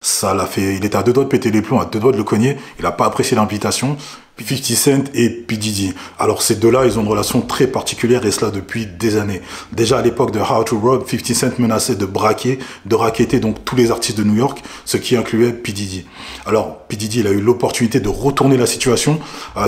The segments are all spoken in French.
Ça l'a fait, il était à deux doigts de péter les plombs, à deux doigts de le cogner. Il n'a pas apprécié l'invitation. 50 Cent et P. Diddy. Alors ces deux-là, ils ont une relation très particulière et cela depuis des années. Déjà à l'époque de How to Rob, 50 Cent menaçait de braquer, de racketter donc tous les artistes de New York, ce qui incluait P. Diddy. Alors P. Diddy, il a eu l'opportunité de retourner la situation,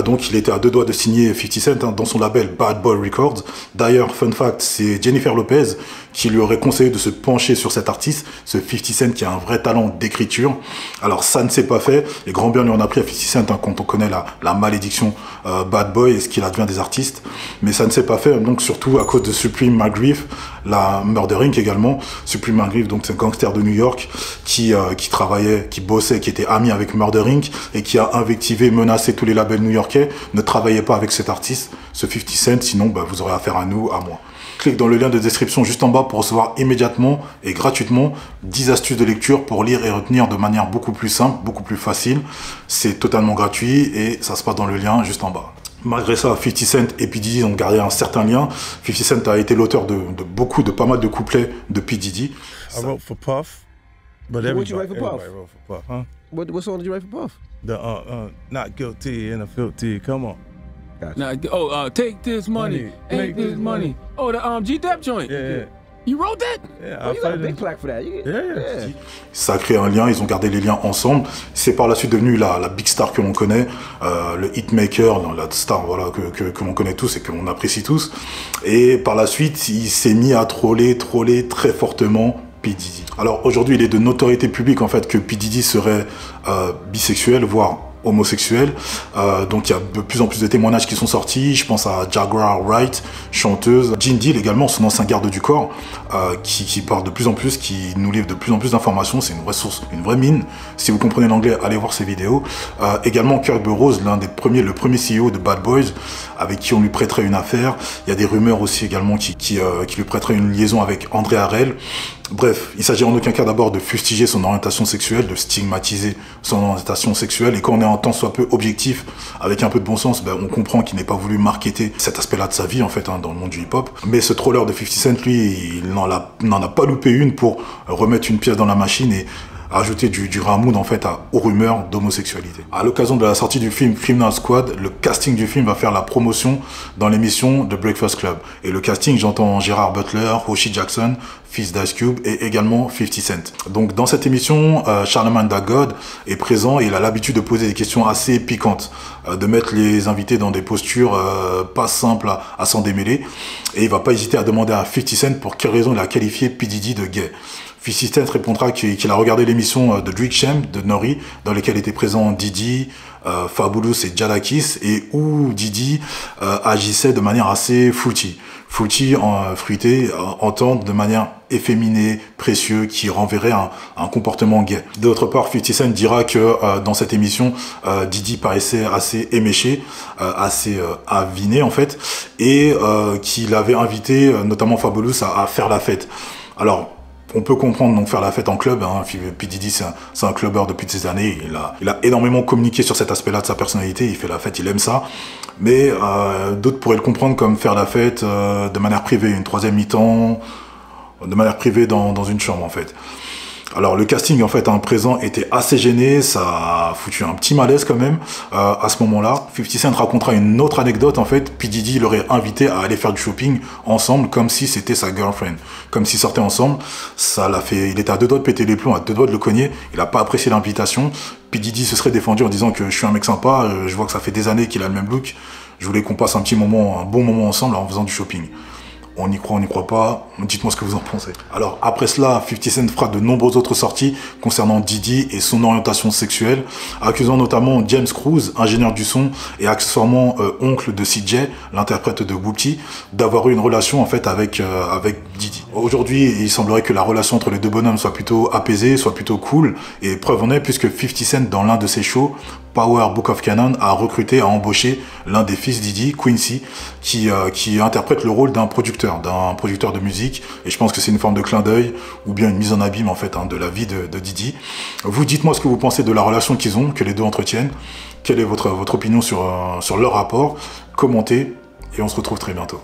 donc il était à deux doigts de signer 50 Cent dans son label Bad Boy Records. D'ailleurs, fun fact, c'est Jennifer Lopez qui lui aurait conseillé de se pencher sur cet artiste, ce 50 Cent qui a un vrai talent d'écriture. Alors ça ne s'est pas fait, et grand bien lui en a pris à 50 Cent quand on connaît la malédiction Bad Boy et ce qu'il advient des artistes, mais ça ne s'est pas fait, donc surtout à cause de Supreme McGriff, la Murder Inc. également. Supreme McGriff, donc c'est un gangster de New York qui travaillait, qui bossait, qui était ami avec Murder Inc. et qui a invectivé, menacé tous les labels new-yorkais. Ne travaillez pas avec cet artiste, ce 50 Cent, sinon vous aurez affaire à nous, à moi. Clique dans le lien de description juste en bas pour recevoir immédiatement et gratuitement 10 astuces de lecture pour lire et retenir de manière beaucoup plus simple, beaucoup plus facile. C'est totalement gratuit et ça se passe dans le lien juste en bas. Malgré ça, 50 Cent et P. Diddy ont gardé un certain lien. 50 Cent a été l'auteur de pas mal de couplets de P. Diddy. I wrote for Puff, but What'd you write for Puff? Wrote for Puff, huh? What song did you write for Puff? The Not Guilty and the Filthy. Come on. Gotcha. Take this money, make this money. Oh, the G-Dep joint. Yeah. You wrote that? Yeah, You got a big plaque for that. Yeah. Ça a créé un lien, ils ont gardé les liens ensemble. C'est par la suite devenu la big star que l'on connaît, le hitmaker, la star voilà, que l'on connaît tous et que l'on apprécie tous. Et par la suite, il s'est mis à troller très fortement P. Diddy. Alors aujourd'hui, il est de notoriété publique en fait que P. Diddy serait bisexuel, voire homosexuel. Donc il y a de plus en plus de témoignages qui sont sortis. Je pense à Jaguar Wright, chanteuse, Gene Deal également, son ancien garde du corps, qui parle de plus en plus, qui nous livre de plus en plus d'informations. C'est une vraie source, une vraie mine. Si vous comprenez l'anglais, allez voir ses vidéos. Également Kirk Burroughs, le premier CEO de Bad Boys, avec qui on lui prêterait une affaire. Il y a des rumeurs aussi également qui lui prêteraient une liaison avec André Harrell. Bref, il s'agit en aucun cas d'abord de fustiger son orientation sexuelle, de stigmatiser son orientation sexuelle. Et quand on est en tant soit peu objectif, avec un peu de bon sens, on comprend qu'il n'ait pas voulu marketer cet aspect-là de sa vie, en fait, dans le monde du hip-hop. Mais ce troller de 50 Cent, lui, il n'en a pas loupé une pour remettre une pièce dans la machine et ajouter du ramoud en fait aux rumeurs d'homosexualité. À l'occasion de la sortie du film Criminal Squad, le casting du film va faire la promotion dans l'émission The Breakfast Club. Et le casting, j'entends Gerard Butler, Hoshi Jackson, fils d'Ice Cube et également 50 Cent. Donc dans cette émission, Charlemagne da God est présent et il a l'habitude de poser des questions assez piquantes, de mettre les invités dans des postures pas simples à s'en démêler. Et il va pas hésiter à demander à 50 Cent pour quelle raison il a qualifié P. Diddy de gay. 50 Cent répondra qu'il a regardé l'émission de Drink Champ de Nori, dans lesquelles étaient présents Diddy, Fabulous et Jadakiss, et où Diddy agissait de manière assez fruity. Fruité, entendre de manière efféminée, précieux, qui renverrait un comportement gay. D'autre part, 50 Cent dira que dans cette émission, Diddy paraissait assez éméché, assez aviné en fait, et qu'il avait invité notamment Fabulous à faire la fête. Alors, on peut comprendre donc faire la fête en club, hein. P. Diddy c'est un clubbeur depuis des années, il a énormément communiqué sur cet aspect-là de sa personnalité, il fait la fête, il aime ça, mais d'autres pourraient le comprendre comme faire la fête de manière privée, une troisième mi-temps, de manière privée dans une chambre en fait. Alors le casting en fait présent était assez gêné, ça a foutu un petit malaise quand même à ce moment-là. 50 Cent racontera une autre anecdote en fait, P. Diddy l'aurait invité à aller faire du shopping ensemble comme si c'était sa girlfriend, comme s'ils sortaient ensemble. Ça l'a fait, il était à deux doigts de péter les plombs, à deux doigts de le cogner, il n'a pas apprécié l'invitation. P. Diddy se serait défendu en disant que je suis un mec sympa, je vois que ça fait des années qu'il a le même look, je voulais qu'on passe un bon moment ensemble en faisant du shopping. On y croit, on n'y croit pas, dites-moi ce que vous en pensez. Alors après cela, 50 Cent fera de nombreuses autres sorties concernant Diddy et son orientation sexuelle, accusant notamment James Cruz, ingénieur du son et accessoirement oncle de CJ, l'interprète de Whoopty, d'avoir eu une relation en fait avec Diddy. Aujourd'hui, il semblerait que la relation entre les deux bonhommes soit plutôt apaisée, soit plutôt cool, et preuve en est puisque 50 Cent dans l'un de ses shows, Power Book of Cannon, a embauché l'un des fils Diddy, Quincy, qui interprète le rôle d'un producteur de musique, et je pense que c'est une forme de clin d'œil ou bien une mise en abîme en fait de la vie de Diddy. Vous dites-moi ce que vous pensez de la relation qu'ils ont, que les deux entretiennent, quelle est votre opinion sur leur rapport, commentez et on se retrouve très bientôt.